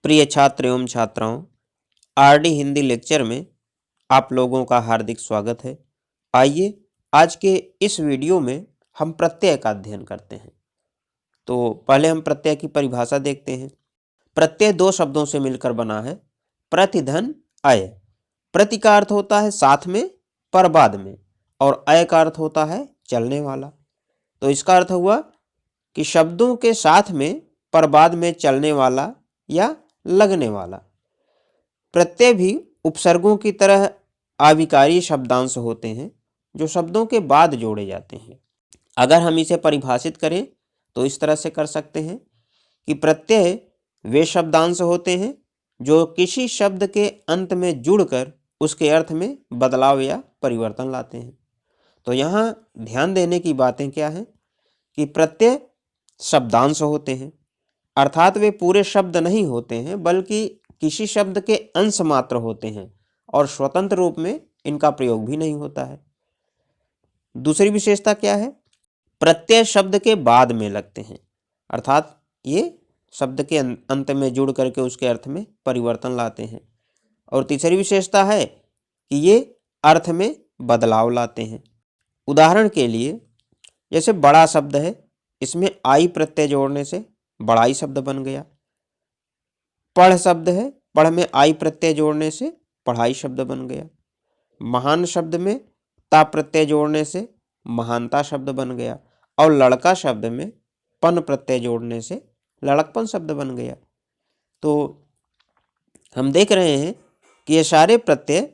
प्रिय छात्र एवं छात्राओं, आरडी हिंदी लेक्चर में आप लोगों का हार्दिक स्वागत है। आइए आज के इस वीडियो में हम प्रत्यय का अध्ययन करते हैं। तो पहले हम प्रत्यय की परिभाषा देखते हैं। प्रत्यय दो शब्दों से मिलकर बना है, प्रति धन अय। प्रति का अर्थ होता है साथ में पर बाद में, और अय का अर्थ होता है चलने वाला। तो इसका अर्थ हुआ कि शब्दों के साथ में पर बाद में चलने वाला या लगने वाला। प्रत्यय भी उपसर्गों की तरह आविकारी शब्दांश होते हैं जो शब्दों के बाद जोड़े जाते हैं। अगर हम इसे परिभाषित करें तो इस तरह से कर सकते हैं कि प्रत्यय वे शब्दांश होते हैं जो किसी शब्द के अंत में जुड़कर उसके अर्थ में बदलाव या परिवर्तन लाते हैं। तो यहाँ ध्यान देने की बातें क्या हैं कि प्रत्यय शब्दांश होते हैं, अर्थात वे पूरे शब्द नहीं होते हैं बल्कि किसी शब्द के अंश मात्र होते हैं और स्वतंत्र रूप में इनका प्रयोग भी नहीं होता है। दूसरी विशेषता क्या है? प्रत्यय शब्द के बाद में लगते हैं, अर्थात ये शब्द के अंत में जुड़ करके उसके अर्थ में परिवर्तन लाते हैं। और तीसरी विशेषता है कि ये अर्थ में बदलाव लाते हैं। उदाहरण के लिए जैसे बड़ा शब्द है, इसमें आई प्रत्यय जोड़ने से बड़ाई शब्द बन गया। पढ़ शब्द है, पढ़ में आई प्रत्यय जोड़ने से पढ़ाई शब्द बन गया। महान शब्द में ता प्रत्यय जोड़ने से महानता शब्द बन गया। और लड़का शब्द में पन प्रत्यय जोड़ने से लड़कपन शब्द बन गया। तो हम देख रहे हैं कि ये सारे प्रत्यय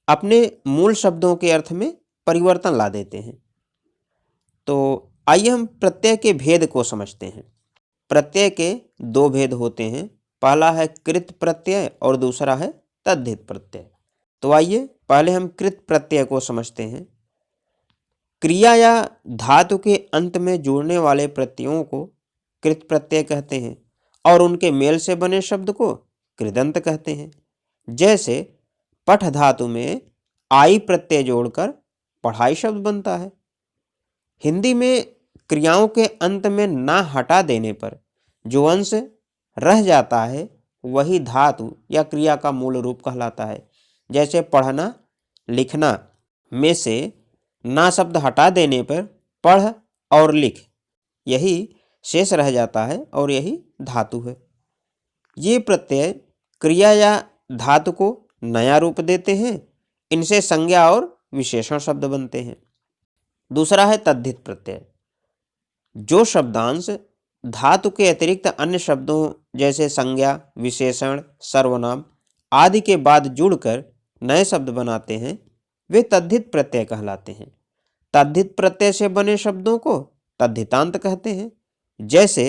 अपने मूल शब्दों के अर्थ में परिवर्तन ला देते हैं। तो आइए हम प्रत्यय के भेद को समझते हैं। प्रत्यय के दो भेद होते हैं, पहला है कृत प्रत्यय और दूसरा है तद्धित प्रत्यय। तो आइए पहले हम कृत प्रत्यय को समझते हैं। क्रिया या धातु के अंत में जुड़ने वाले प्रत्ययों को कृत प्रत्यय कहते हैं और उनके मेल से बने शब्द को कृदंत कहते हैं। जैसे पठ धातु में आई प्रत्यय जोड़कर पढ़ाई शब्द बनता है। हिंदी में क्रियाओं के अंत में ना हटा देने पर जो अंश रह जाता है वही धातु या क्रिया का मूल रूप कहलाता है। जैसे पढ़ना लिखना में से ना शब्द हटा देने पर पढ़ और लिख, यही शेष रह जाता है और यही धातु है। ये प्रत्यय क्रिया या धातु को नया रूप देते हैं। इनसे संज्ञा और विशेषण शब्द बनते हैं। दूसरा है तद्धित प्रत्यय। जो शब्दांश धातु के अतिरिक्त अन्य शब्दों जैसे संज्ञा, विशेषण, सर्वनाम आदि के बाद जुड़कर नए शब्द बनाते हैं वे तद्धित प्रत्यय कहलाते हैं। तद्धित प्रत्यय से बने शब्दों को तद्धितांत कहते हैं। जैसे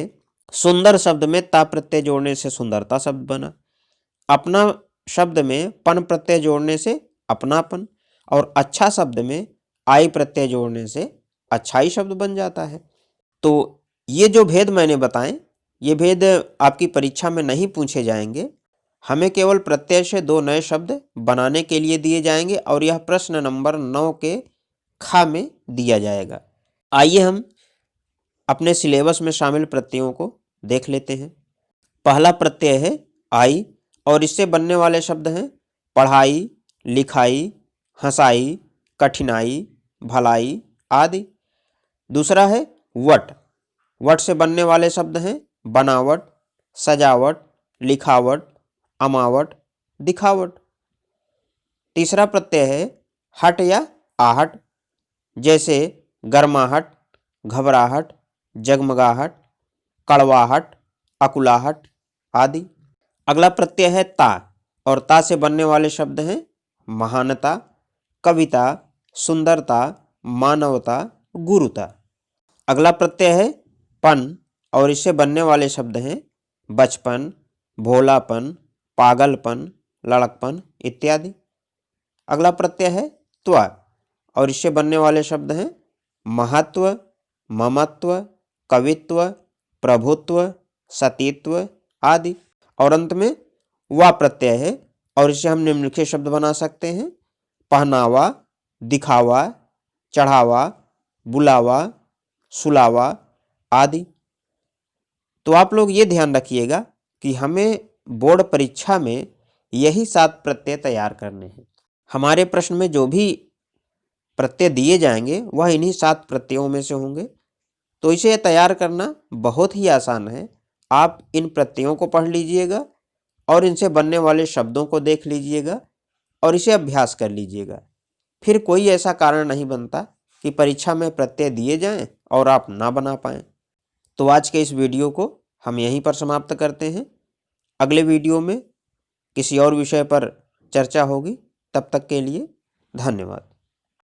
सुंदर शब्द में ता प्रत्यय जोड़ने से सुंदरता शब्द बना। अपना शब्द में पन प्रत्यय जोड़ने से अपनापन, और अच्छा शब्द में आई प्रत्यय जोड़ने से अच्छाई शब्द बन जाता है। तो ये जो भेद मैंने बताए, ये भेद आपकी परीक्षा में नहीं पूछे जाएंगे। हमें केवल प्रत्यय से दो नए शब्द बनाने के लिए दिए जाएंगे और यह प्रश्न नंबर 9 के खा में दिया जाएगा। आइए हम अपने सिलेबस में शामिल प्रत्ययों को देख लेते हैं। पहला प्रत्यय है आई और इससे बनने वाले शब्द हैं पढ़ाई, लिखाई, हंसाई, कठिनाई, भलाई आदि। दूसरा है वट। वट से बनने वाले शब्द हैं बनावट, सजावट, लिखावट, अमावट, दिखावट। तीसरा प्रत्यय है हट या आहट। जैसे गर्माहट, घबराहट, जगमगाहट, कड़वाहट, अकुलाहट आदि। अगला प्रत्यय है ता और ता से बनने वाले शब्द हैं महानता, कविता, सुंदरता, मानवता, गुरुता। अगला प्रत्यय है पन और इससे बनने वाले शब्द हैं बचपन, भोलापन, पागलपन, लड़कपन इत्यादि। अगला प्रत्यय है त्व और इससे बनने वाले शब्द हैं महत्व, ममत्व, कवित्व, प्रभुत्व, सतीत्व आदि। और अंत में वा प्रत्यय है और इससे हम निम्नलिखित शब्द बना सकते हैं पहनावा, दिखावा, चढ़ावा, बुलावा, सुलावा आदि। तो आप लोग ये ध्यान रखिएगा कि हमें बोर्ड परीक्षा में यही 7 प्रत्यय तैयार करने हैं। हमारे प्रश्न में जो भी प्रत्यय दिए जाएंगे वह इन्हीं 7 प्रत्ययों में से होंगे। तो इसे तैयार करना बहुत ही आसान है। आप इन प्रत्ययों को पढ़ लीजिएगा और इनसे बनने वाले शब्दों को देख लीजिएगा और इसे अभ्यास कर लीजिएगा। फिर कोई ऐसा कारण नहीं बनता कि परीक्षा में प्रत्यय दिए जाएं और आप ना बना पाएं। तो आज के इस वीडियो को हम यहीं पर समाप्त करते हैं। अगले वीडियो में किसी और विषय पर चर्चा होगी। तब तक के लिए धन्यवाद।